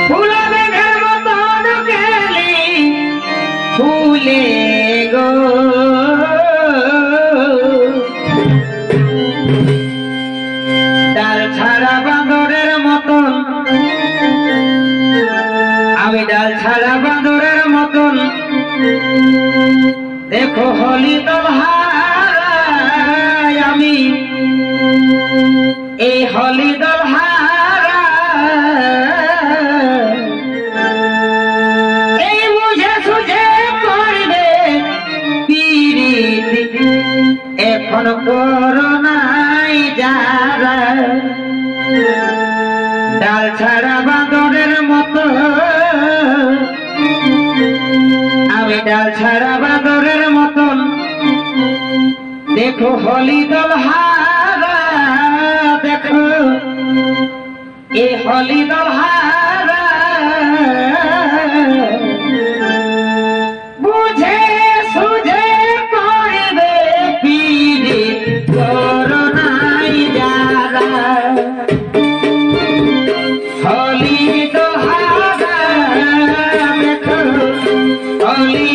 ফুলা মেঘের মতন গেলি ফুলে গো ডাল ছাড়া বাঁদরের মতন আমি ডাল ছাড়া বাঁদরের মতন দেখো হলি দলহারাই আমি এই হলি দলহারা এই বুঝে সুঝে করবে পিরিতি এখন করোনাই যারা ডাল ছাড়া বাঁদরের মতো আমি ডাল ছাড়া বাঁদরের মতন দেখো হলি দলহারা দেখো এ হলি দলহারা বুঝে সুঝে করবে পিড়ি করোনাই যারা হলি দলহারা দেখো হলি